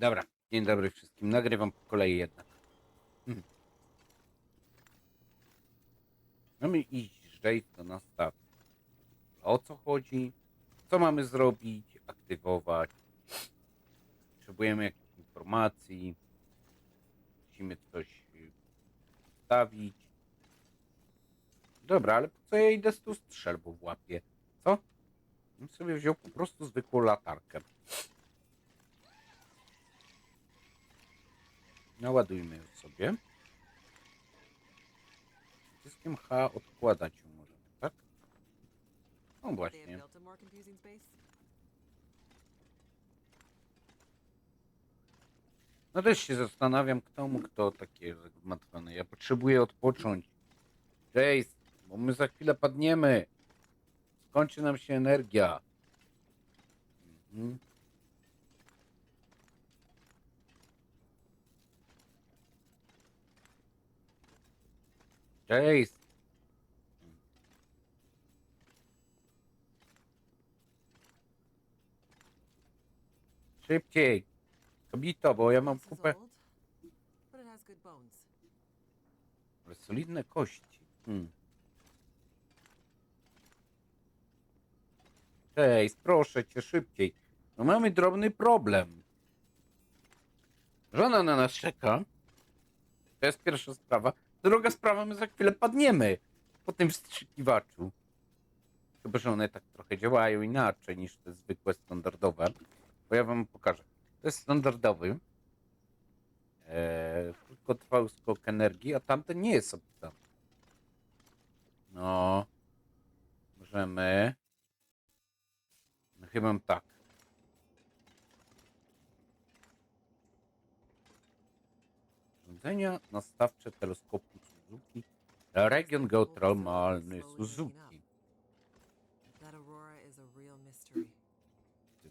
Dobra, dzień dobry wszystkim. Nagrywam po kolei jednak. Hmm. Mamy iść do nas stacji. O co chodzi? Co mamy zrobić? Aktywować? Potrzebujemy jakichś informacji? Musimy coś wstawić? Dobra, ale po co ja idę z tą strzelbą w łapie? Co? Bym sobie wziął po prostu zwykłą latarkę. Naładujmy ją sobie. Przyciskiem H odkładać ją możemy, tak? No właśnie. No też się zastanawiam, kto mógł to takie zagmatwane. Ja potrzebuję odpocząć. Jace, bo my za chwilę padniemy. Skończy nam się energia. Mhm. Jace. Szybciej. Kobito, bo ja mam kupę. Ale solidne kości. Jace, proszę cię, szybciej. No mamy drobny problem. Żona na nas czeka. To jest pierwsza sprawa. Druga sprawa, my za chwilę padniemy. Po tym wstrzykiwaczu. Chyba, że one tak trochę działają inaczej niż te zwykłe, standardowe. Bo ja wam pokażę. To jest standardowy. Krótkotrwały skok energii, a tamten nie jest opisany. No. Możemy. No chyba tak. Urządzenia nastawcze teleskopu Suzuki. Region geotermalny Suzuki.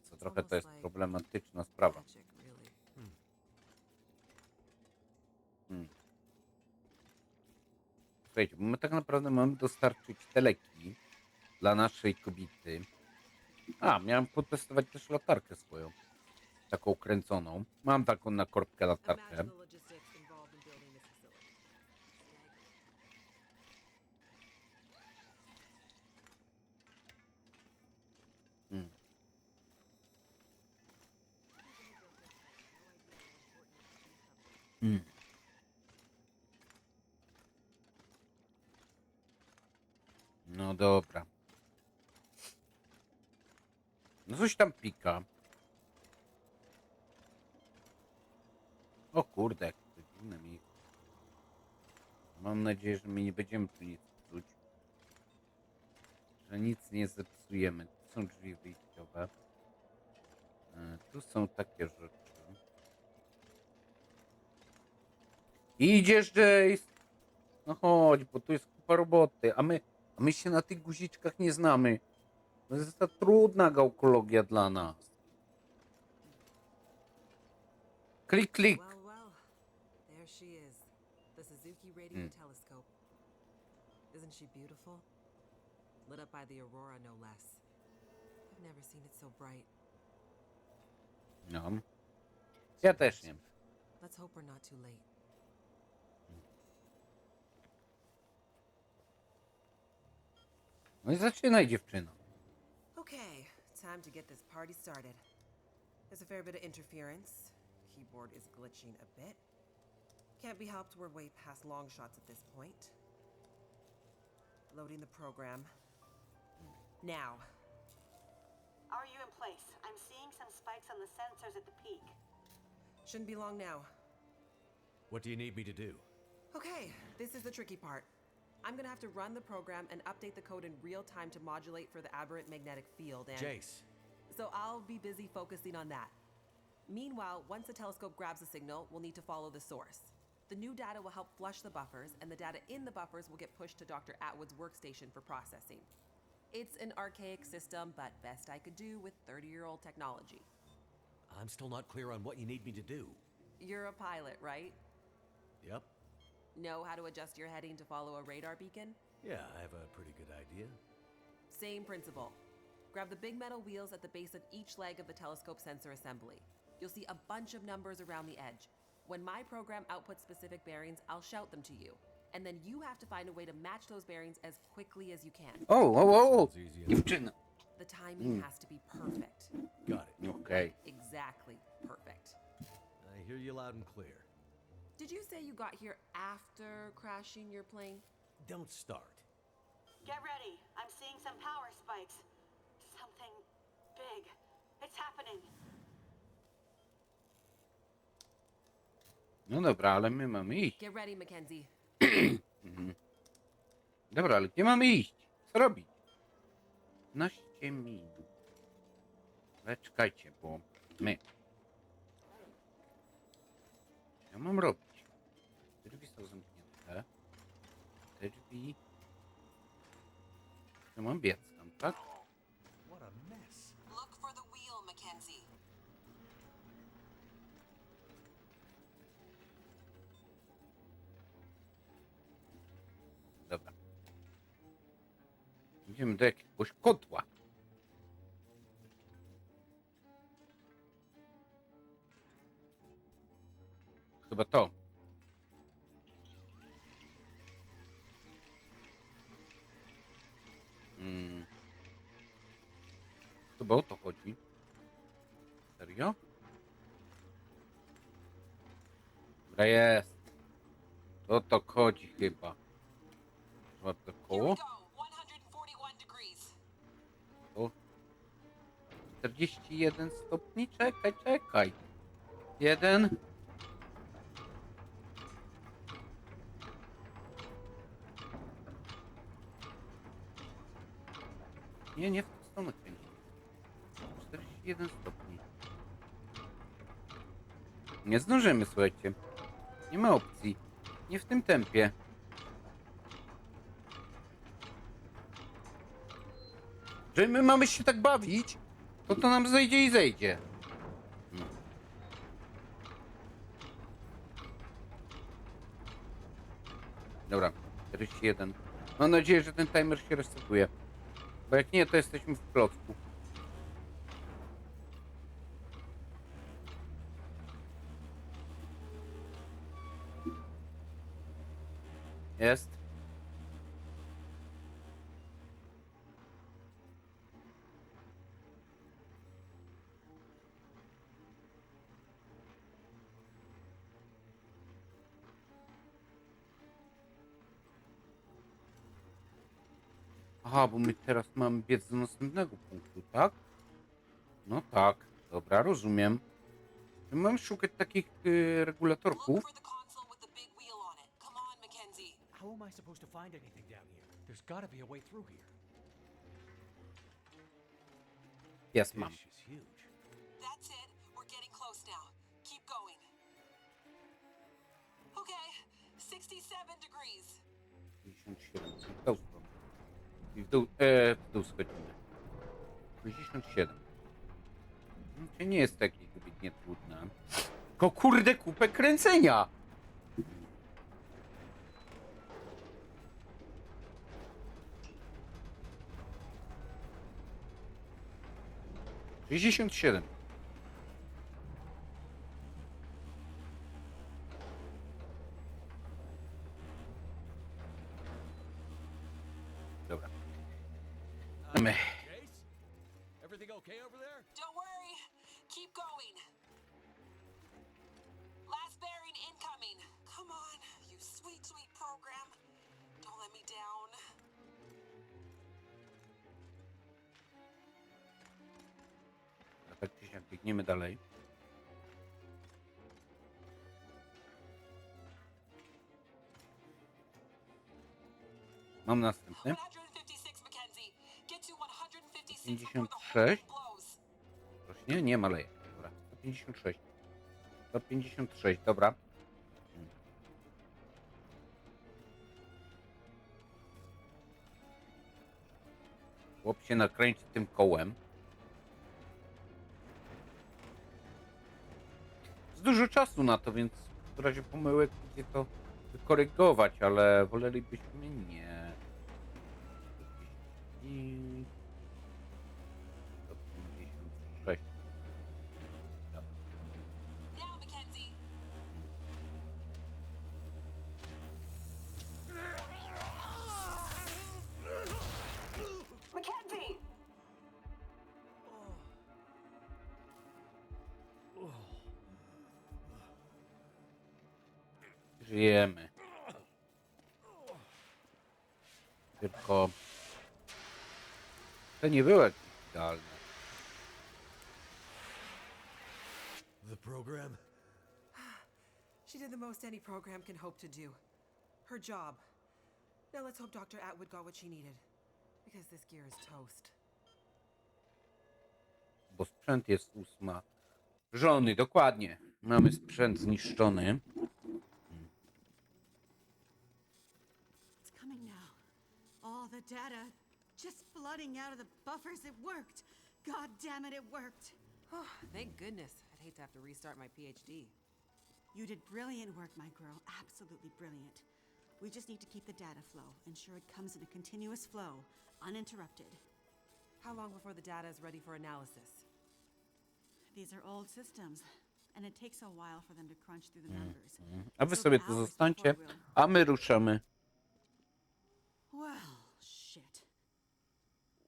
Co trochę to jest problematyczna sprawa. Słuchajcie, bo my tak naprawdę mamy dostarczyć te leki dla naszej kobiety. A, miałem potestować też latarkę swoją. Taką kręconą. Mam taką na korbkę latarkę. Hmm. Hmm. No dobra. No coś tam pika. O kurde, jak to dziwne miejsce. Mam nadzieję, że my nie będziemy tu nic psuć. Że nic nie zepsujemy. Tu są drzwi wyjściowe. Tu są takie rzeczy. Idziesz, Jace! No chodź, bo tu jest kupa roboty, a my się na tych guziczkach nie znamy. To jest ta trudna geokologia dla nas. Klik, klik. Well, well, there she is, the Suzuki Radio Hmm. Telescope. Isn't she beautiful? Lit up by the aurora, no less. I've never seen it so bright. No. Ja też nie. Let's hope we're not too late. No i zaczynaj, dziewczyno. Okay, time to get this party started. There's a fair bit of interference. Keyboard is glitching a bit. Can't be helped, we're way past long shots at this point. Loading the program. Now. Are you in place? I'm seeing some spikes on the sensors at the peak. Shouldn't be long now. What do you need me to do? Okay, this is the tricky part. I'm gonna have to run the program and update the code in real time to modulate for the aberrant magnetic field and... Jace. So I'll be busy focusing on that. Meanwhile, once the telescope grabs a signal, we'll need to follow the source. The new data will help flush the buffers, and the data in the buffers will get pushed to Dr. Atwood's workstation for processing. It's an archaic system, but best I could do with 30-year-old technology. I'm still not clear on what you need me to do. You're a pilot, right? Yep. Know how to adjust your heading to follow a radar beacon? Yeah, I have a pretty good idea. Same principle. Grab the big metal wheels at the base of each leg of the telescope sensor assembly. You'll see a bunch of numbers around the edge. When my program outputs specific bearings, I'll shout them to you. And then you have to find a way to match those bearings as quickly as you can. O, It's easy enough. dziewczyna. The timing has to be perfect. Got it. Okej. Exactly perfect. I hear you loud and clear. Did you say you got here after crashing your plane? Don't start. Get ready. I'm seeing some power spikes. Something big. It's happening. No dobra, ale my mamy iść. Get ready, Mackenzie. Dobra, ale gdzie mamy iść? Co robić? 15 minut. Ale czekajcie, bo my... Co ja mam robić? Te drzwi są zamknięte. Te drzwi... Ja mam biec tam, tak? What a mess. Look for the wheel, Mackenzie. Dobra. Idziemy do jakiegoś kotła. Chyba to. Chyba o to chodzi. Serio? Dobra, jest. O to chodzi chyba. Chyba to koło. 141 degrees. O. 41 stopni? Czekaj. Jeden. Nie w tą stronę kręci. 41 stopni. Nie zdążymy, słuchajcie. Nie ma opcji. Nie w tym tempie. Że my mamy się tak bawić, to nam zejdzie i zejdzie. Dobra, 41. Mam nadzieję, że ten timer się resetuje. Bo jak nie, to jesteśmy w klocku. Jest. Aha, bo my teraz mamy biec do następnego punktu, tak? No tak, dobra, rozumiem. My mamy szukać takich regulatorków. For the console with the big wheel on it. Come on, Mackenzie. How am I supposed to find anything down here? There's gotta be a way through here. Jest, mam. This is huge. That's it. We're getting close now. Keep going. Okay, 67 degrees. 57, czyli w tą stronę. I w dół schodzimy. 67. To nie jest takie wybitnie trudne. Tylko kurde kupę kręcenia! Sześćdziesiąt siedem. Dobra. My. Chase? Everything okay over there? Don't worry. Keep going. Last bearing incoming. Come on, you sweet, sweet program. Don't let me down. A tak czy siak biegniemy dalej. Mam następny. 156, Mackenzie. Get to 156 56. before the whole thing blows. Rośnie? Nie, maleje. Dobra, 156. 156, dobra. Chłop się nakręci tym kołem. Jest dużo czasu na to, więc w razie pomyłek będzie to wykorygować, ale wolelibyśmy nie. I 156. Dobra. Wiemy. Tylko to nie było jakieś idealne. The program? She did the most any program can hope to do. Her job. Now let's hope Dr. Atwood got what she needed. Because this gear is toast. Bo sprzęt jest 8. Żony, dokładnie. Mamy sprzęt zniszczony. It's coming now. All the data just flooding out of the buffers. It worked. God damn it, it worked. Oh, thank goodness. I'd hate to have to restart my PhD. You did brilliant work, my girl. Absolutely brilliant. We just need to keep the data flow, ensure it comes in a continuous flow, uninterrupted. How long before the data is ready for analysis? These are old systems, and it takes a while for them to crunch through the numbers. A wy So sobie the tu hours zostańcie, before we'll- a my ruszamy. Well, shit.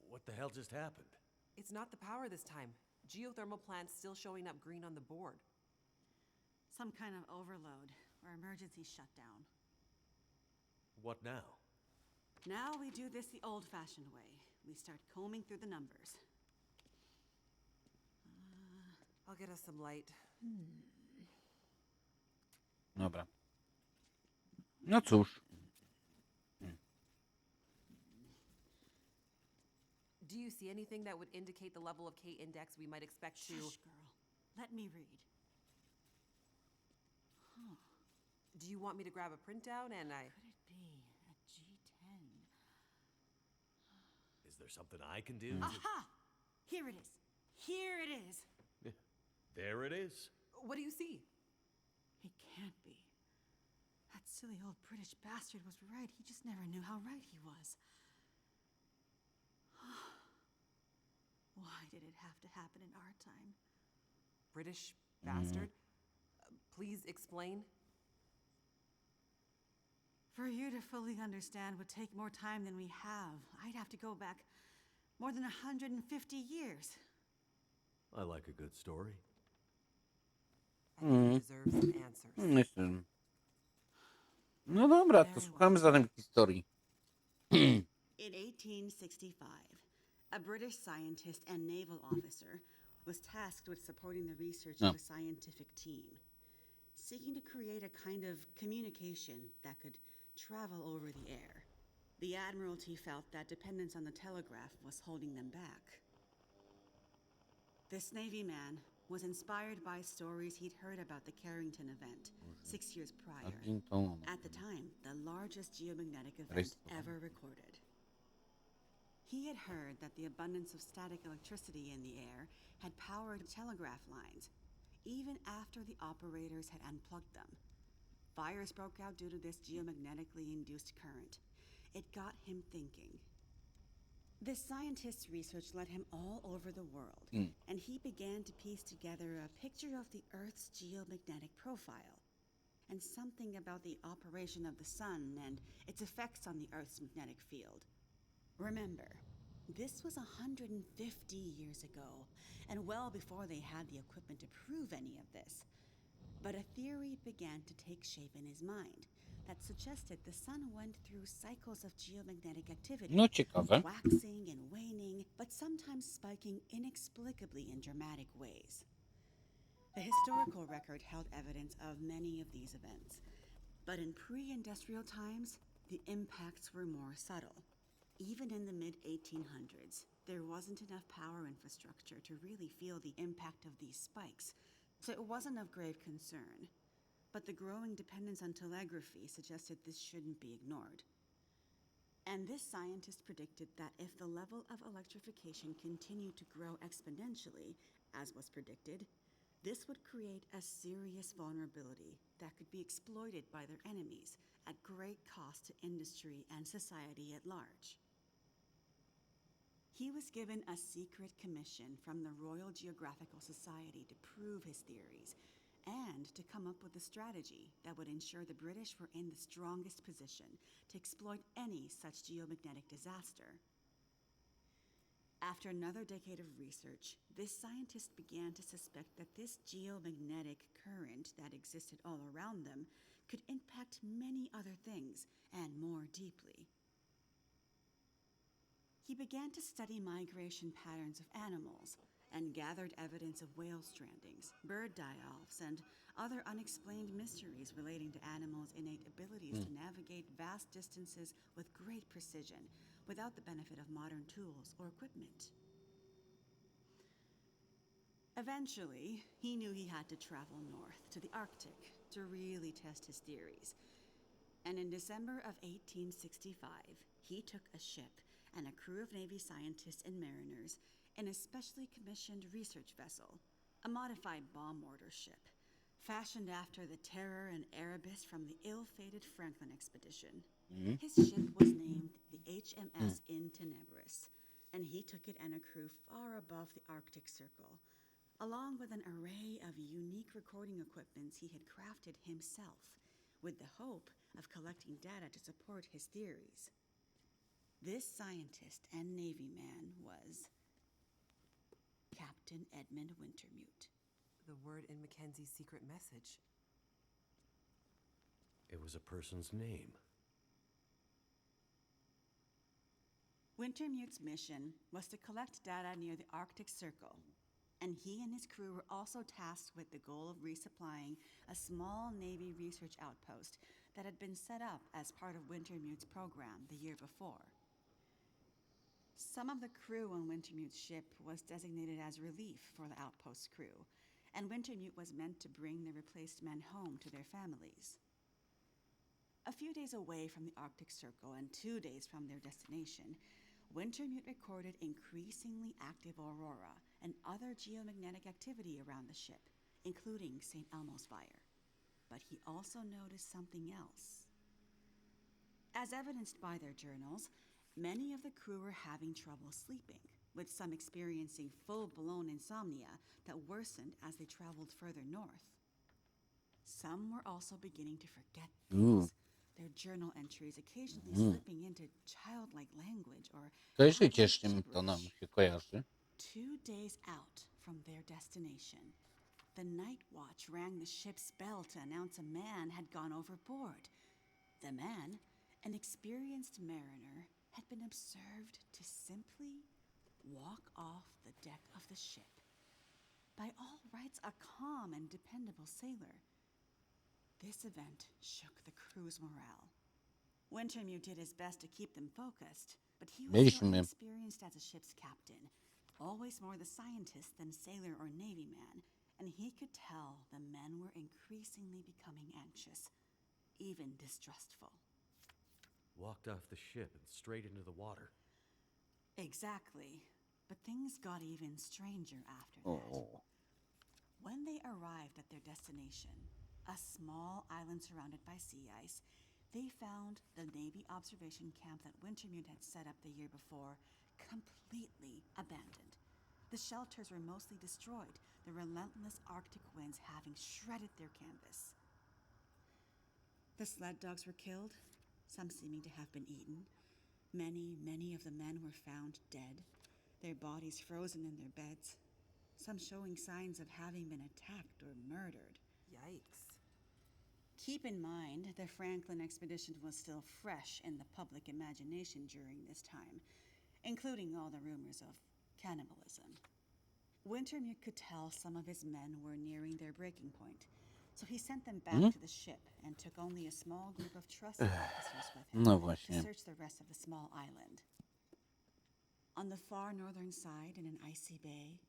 What the hell just happened? It's not the power this time. Geothermal plants still showing up green on the board. Some kind of overload or emergency shutdown. What now? Now we do this the old-fashioned way. We start combing through the numbers. I'll get us some light. Dobra. No cóż. Do you see anything that would indicate the level of K-index we might expect to... Shush, girl. Let me read. Do you want me to grab a printout and I... Could it be a G10? Is there something I can do? Aha! Here it is. Here it is. There it is. What do you see? It can't be. That silly old British bastard was right. He just never knew how right he was. Why did it have to happen in our time? British bastard? Please explain. For you to fully understand would take more time than we have. I'd have to go back more than 150 years. I like a good story. I think you deserve some answers. Myślę. No dobra, to słuchamy zatem historii. In 1865, a British scientist and naval officer was tasked with supporting the research of a scientific team, seeking to create a kind of communication that could travel over the air. The Admiralty felt that dependence on the telegraph was holding them back. This Navy man was inspired by stories he'd heard about the Carrington event 6 years prior. At the time, the largest geomagnetic event ever recorded. He had heard that the abundance of static electricity in the air had powered telegraph lines, even after the operators had unplugged them. Fires broke out due to this geomagnetically induced current. It got him thinking. This scientist's research led him all over the world, and he began to piece together a picture of the Earth's geomagnetic profile, and something about the operation of the sun and its effects on the Earth's magnetic field. Remember, this was 150 years ago, and well before they had the equipment to prove any of this. But a theory began to take shape in his mind that suggested the sun went through cycles of geomagnetic activity, No ciekawe. waxing and waning, but sometimes spiking inexplicably in dramatic ways. The historical record held evidence of many of these events, but in pre-industrial times, the impacts were more subtle. Even in the mid-1800s, there wasn't enough power infrastructure to really feel the impact of these spikes, so it wasn't of grave concern. But the growing dependence on telegraphy suggested this shouldn't be ignored. And this scientist predicted that if the level of electrification continued to grow exponentially, as was predicted, this would create a serious vulnerability that could be exploited by their enemies at great cost to industry and society at large. He was given a secret commission from the Royal Geographical Society to prove his theories and to come up with a strategy that would ensure the British were in the strongest position to exploit any such geomagnetic disaster. After another decade of research, this scientist began to suspect that this geomagnetic current that existed all around them could impact many other things, and more deeply. He began to study migration patterns of animals and gathered evidence of whale strandings, bird die-offs, and other unexplained mysteries relating to animals' innate abilities to navigate vast distances with great precision without the benefit of modern tools or equipment. Eventually, he knew he had to travel north to the Arctic to really test his theories. And in December of 1865, he took a ship and a crew of Navy scientists and mariners in a specially commissioned research vessel, a modified bomb mortar ship, fashioned after the Terror and Erebus from the ill-fated Franklin expedition. His ship was named the HMS In Tenebris, and he took it and a crew far above the Arctic Circle, along with an array of unique recording equipments he had crafted himself, with the hope of collecting data to support his theories. This scientist and Navy man was Captain Edmund Wintermute. The word in Mackenzie's secret message. It was a person's name. Wintermute's mission was to collect data near the Arctic Circle, and he and his crew were also tasked with the goal of resupplying a small Navy research outpost that had been set up as part of Wintermute's program the year before. Some of the crew on Wintermute's ship was designated as relief for the outpost's crew, and Wintermute was meant to bring the replaced men home to their families. A few days away from the Arctic Circle and 2 days from their destination, Wintermute recorded increasingly active aurora and other geomagnetic activity around the ship, including St. Elmo's fire. But he also noticed something else. As evidenced by their journals, many of the crew were having trouble sleeping, with some experiencing full-blown insomnia that worsened as they traveled further north. Some were also beginning to forget things, their journal entries occasionally slipping into childlike language or Kojarzycie z czym to nam się kojarzy? 2 days out from their destination, the night watch rang the ship's bell to announce a man had gone overboard. The man, an experienced mariner, had been observed to simply walk off the deck of the ship. By all rights, a calm and dependable sailor. This event shook the crew's morale. Wintermute did his best to keep them focused, but he was so inexperienced as a ship's captain, always more the scientist than sailor or Navy man, and he could tell the men were increasingly becoming anxious, even distrustful. Walked off the ship and straight into the water. Exactly, but things got even stranger after that. When they arrived at their destination, a small island surrounded by sea ice, they found the Navy observation camp that Wintermute had set up the year before completely abandoned. The shelters were mostly destroyed, the relentless Arctic winds having shredded their canvas. The sled dogs were killed, some seeming to have been eaten. Many of the men were found dead, their bodies frozen in their beds, some showing signs of having been attacked or murdered. Yikes. Keep in mind, the Franklin expedition was still fresh in the public imagination during this time, including all the rumors of cannibalism. Wintermute could tell some of his men were nearing their breaking point, so he sent them back to the ship and took only a small group of trusted officers with him to search the rest of the small island. On the far northern side, in an icy bay,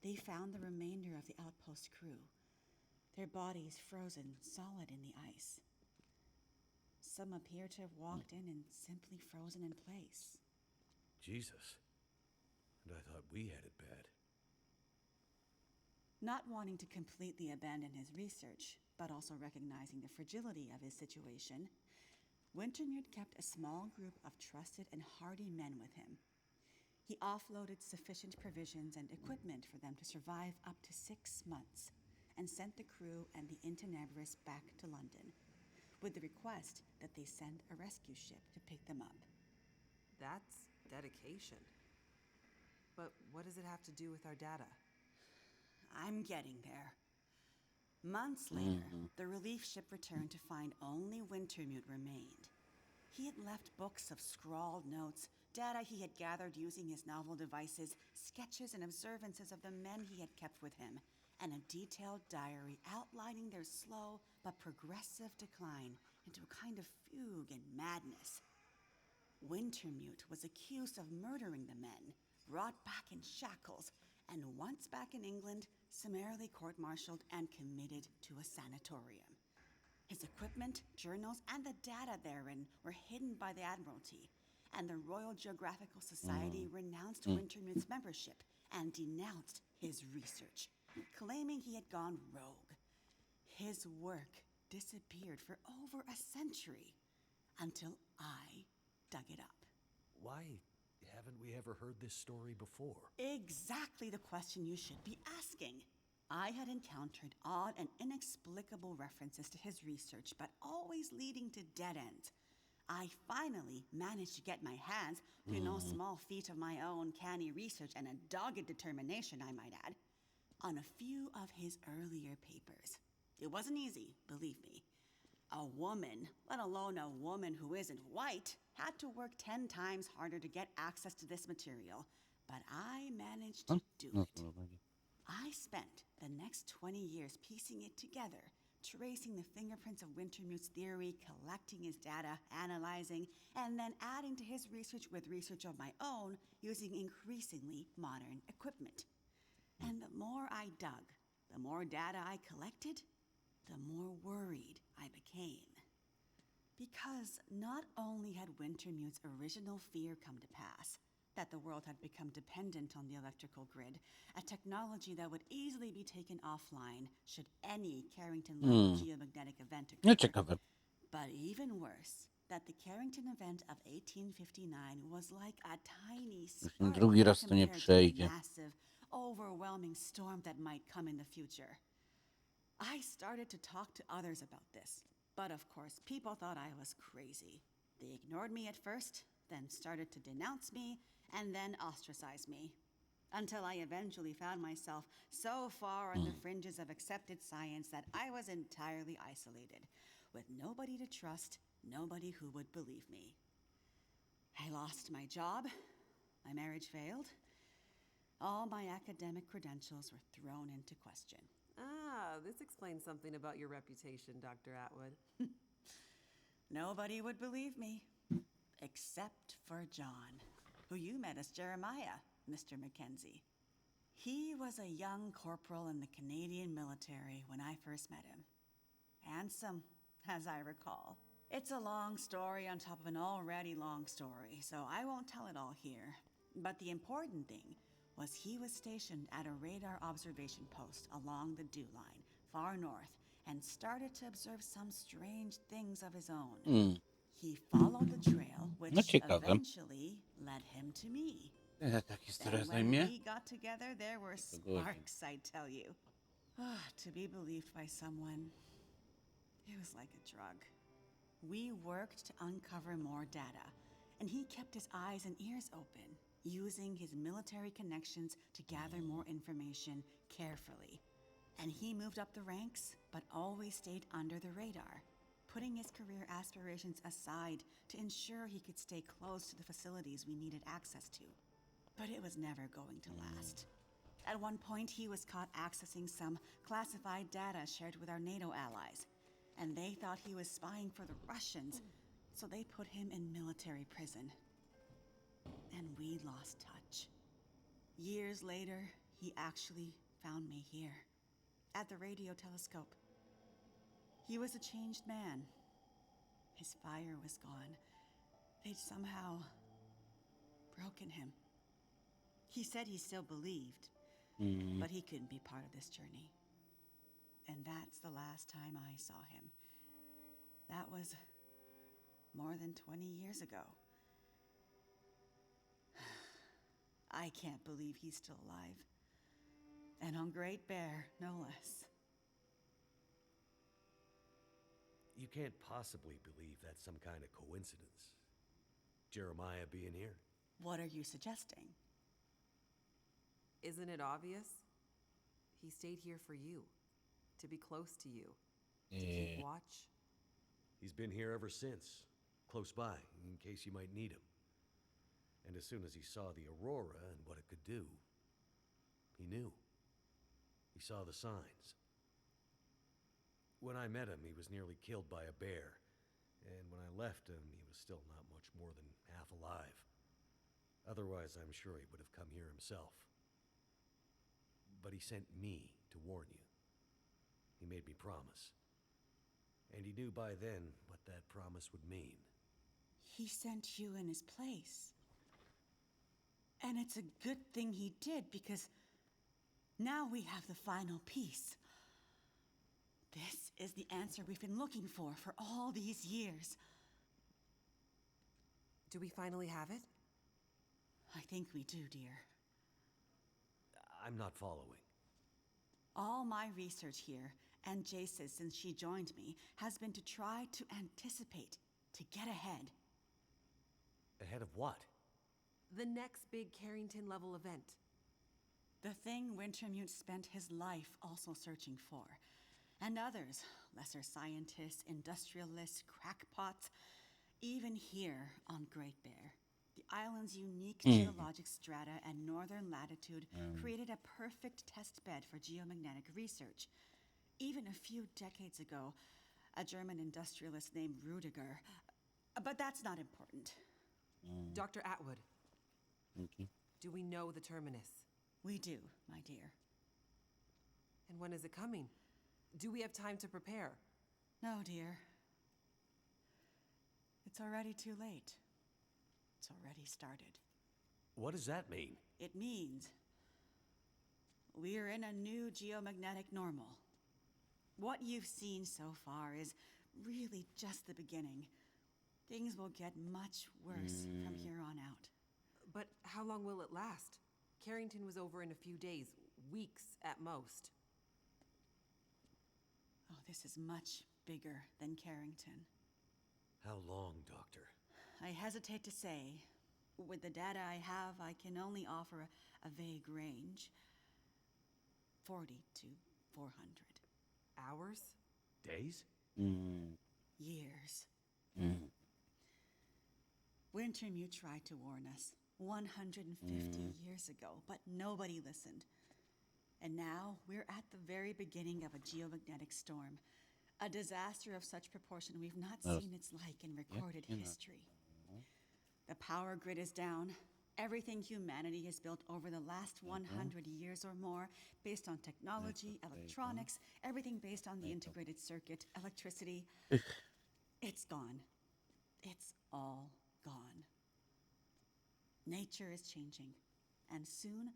they found the remainder of the outpost crew, their bodies frozen solid in the ice. Some appear to have walked in and simply frozen in place. Jesus. And I thought we had it bad. Not wanting to completely abandon his research, but also recognizing the fragility of his situation, Wintermute kept a small group of trusted and hardy men with him. He offloaded sufficient provisions and equipment for them to survive up to 6 months, and sent the crew and the In Tenebris back to London, with the request that they send a rescue ship to pick them up. That's dedication. But what does it have to do with our data? I'm getting there. Months later, the relief ship returned to find only Wintermute remained. He had left books of scrawled notes, data he had gathered using his novel devices, sketches and observances of the men he had kept with him, and a detailed diary outlining their slow but progressive decline into a kind of fugue and madness. Wintermute was accused of murdering the men, brought back in shackles, and once back in England, summarily court-martialed and committed to a sanatorium. His equipment, journals, and the data therein were hidden by the Admiralty, and the Royal Geographical Society renounced Wintermute's membership and denounced his research, claiming he had gone rogue. His work disappeared for over a century, until I dug it up. Why haven't we ever heard this story before? Exactly the question you should be asking. I had encountered odd and inexplicable references to his research, but always leading to dead ends. I finally managed to get my hands, through no small feat of my own canny research and a dogged determination, I might add, on a few of his earlier papers. It wasn't easy, believe me. A woman, let alone a woman who isn't white, had to work 10 times harder to get access to this material, but I managed to do it. I spent the next 20 years piecing it together, tracing the fingerprints of Wintermute's theory, collecting his data, analyzing, and then adding to his research with research of my own using increasingly modern equipment. And the more I dug, the more data I collected, the more worried I became. Because not only had Wintermute's original fear come to pass, that the world had become dependent on the electrical grid, a technology that would easily be taken offline should any Carrington-like geomagnetic event occur. Nieciekawe. But even worse, that the Carrington event of 1859 was like a tiny spark drugi raz to nie compared to przejdzie. the massive, overwhelming storm that might come in the future. I started to talk to others about this, but of course, people thought I was crazy. They ignored me at first, then started to denounce me, and then ostracize me. Until I eventually found myself so far on the fringes of accepted science that I was entirely isolated, with nobody to trust, nobody who would believe me. I lost my job, my marriage failed, all my academic credentials were thrown into question. Ah, this explains something about your reputation, Dr. Atwood. Nobody would believe me, except for John, who you met as Jeremiah, Mr. Mackenzie. He was a young corporal in the Canadian military when I first met him. Handsome, as I recall. It's a long story on top of an already long story, so I won't tell it all here. But the important thing was he was stationed at a radar observation post along the dew line, far north, and started to observe some strange things of his own. He followed the trail, which ciekawe. eventually led him to me. Ile ta historia And when zajmie? we got together, there were sparks, I tell you. To be believed by someone, it was like a drug. We worked to uncover more data, and he kept his eyes and ears open, using his military connections to gather more information carefully. And he moved up the ranks, but always stayed under the radar, putting his career aspirations aside to ensure he could stay close to the facilities we needed access to. But it was never going to last. At one point, he was caught accessing some classified data shared with our NATO allies, and they thought he was spying for the Russians, so they put him in military prison. And we lost touch. Years later, he actually found me here, at the radio telescope. He was a changed man. His fire was gone. They'd somehow broken him. He said he still believed, but he couldn't be part of this journey. And that's the last time I saw him. That was more than 20 years ago. I can't believe he's still alive. And on Great Bear, no less. You can't possibly believe that's some kind of coincidence. Jeremiah being here. What are you suggesting? Isn't it obvious? He stayed here for you, to be close to you, to keep watch. He's been here ever since, close by, in case you might need him. And as soon as he saw the Aurora and what it could do, he knew. He saw the signs. When I met him, he was nearly killed by a bear. And when I left him, he was still not much more than half alive. Otherwise, I'm sure he would have come here himself. But he sent me to warn you. He made me promise. And he knew by then what that promise would mean. He sent you in his place. And it's a good thing he did, because now we have the final piece. This is the answer we've been looking for all these years. Do we finally have it? I think we do, dear. I'm not following. All my research here, and Jace's since she joined me, has been to try to anticipate, to get ahead. Ahead of what? The next big Carrington-level event. The thing Wintermute spent his life also searching for. And others, lesser scientists, industrialists, crackpots, even here on Great Bear. The island's unique geologic strata and northern latitude created a perfect test bed for geomagnetic research. Even a few decades ago, a German industrialist named Rudiger. But that's not important. Dr. Atwood, Okay. do we know the terminus? We do, my dear. And when is it coming? Do we have time to prepare? No, dear. It's already too late. It's already started. What does that mean? It means we're in a new geomagnetic normal. What you've seen so far is really just the beginning. Things will get much worse from here on out. But how long will it last? Carrington was over in a few days, weeks at most. Oh, this is much bigger than Carrington. How long, Doctor? I hesitate to say. With the data I have, I can only offer a vague range. 40 to 400. Hours? Days? Years. Wintermute tried to warn us 150 years ago, but nobody listened. And now we're at the very beginning of a geomagnetic storm. A disaster of such proportion we've not seen its like in recorded history. The power grid is down. Everything humanity has built over the last 100 years or more, based on technology, electronics, everything based on the integrated circuit, electricity, it's gone. It's all gone. Nature is changing, and soon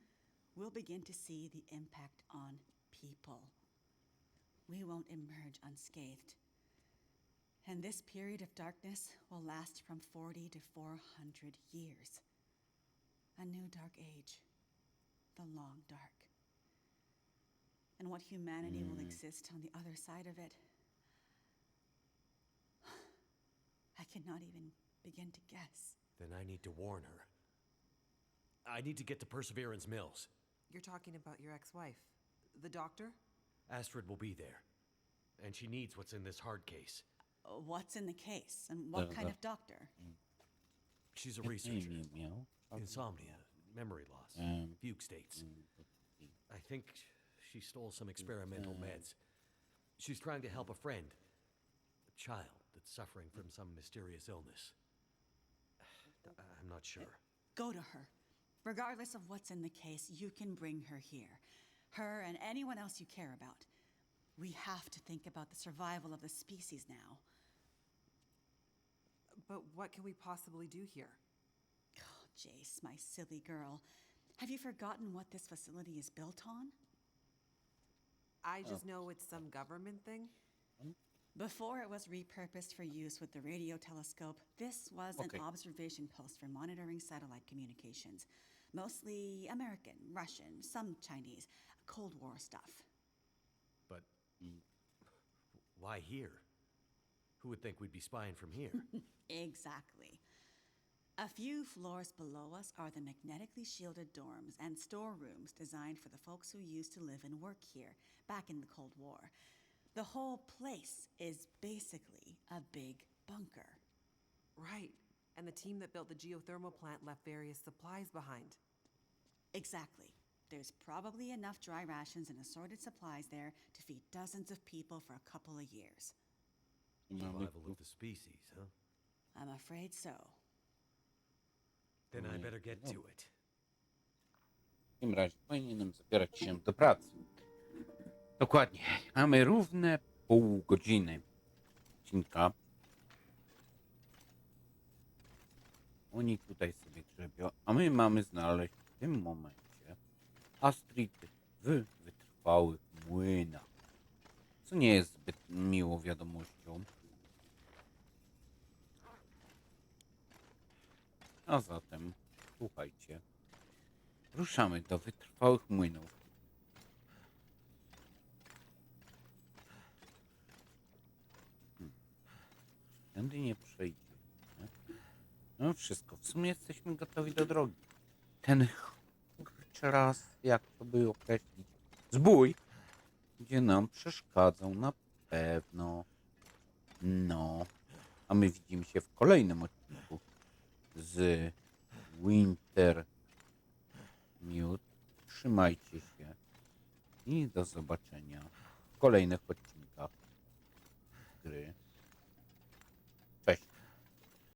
we'll begin to see the impact on people. We won't emerge unscathed. And this period of darkness will last from 40 to 400 years. A new dark age. The long dark. And what humanity will exist on the other side of it, I cannot even begin to guess. Then I need to warn her. I need to get to Perseverance Mills. You're talking about your ex-wife, the doctor? Astrid will be there. And she needs what's in this hard case. What's in the case, and what kind of doctor? She's a researcher. Insomnia, memory loss, fugue states. I think she stole some experimental meds. She's trying to help a friend, a child that's suffering from some mysterious illness. I'm not sure. Go to her. Regardless of what's in the case, you can bring her here. Her and anyone else you care about. We have to think about the survival of the species now. But what can we possibly do here? Oh, Jace, my silly girl. Have you forgotten what this facility is built on? I just know it's some government thing. Before it was repurposed for use with the radio telescope, this was an observation post for monitoring satellite communications. Mostly American, Russian, some Chinese, Cold War stuff. But why here? Who would think we'd be spying from here? Exactly. A few floors below us are the magnetically shielded dorms and storerooms designed for the folks who used to live and work here back in the Cold War. The whole place is basically a big bunker. Right. And the team that built the geothermal plant left various supplies behind. Exactly. There's probably enough dry rations and assorted supplies there to feed dozens of people for a couple of years. Survival of the species, huh? I'm afraid so. Then I better get to it. W takim razie powinienem zabierać się do pracy. Dokładnie. Mamy równe pół godziny odcinka. Oni tutaj sobie grzebią, a my mamy znaleźć w tym momencie Astrid w wytrwałych młynach. Co nie jest zbyt miłą wiadomością. A zatem, słuchajcie, ruszamy do wytrwałych młynów. Tędy nie przejdziemy. No wszystko, w sumie jesteśmy gotowi do drogi. Ten jeszcze raz, jak to by określić, zbój, gdzie nam przeszkadzał na pewno. No, a my widzimy się w kolejnym odcinku z Winter Mute. Trzymajcie się i do zobaczenia w kolejnych odcinkach gry.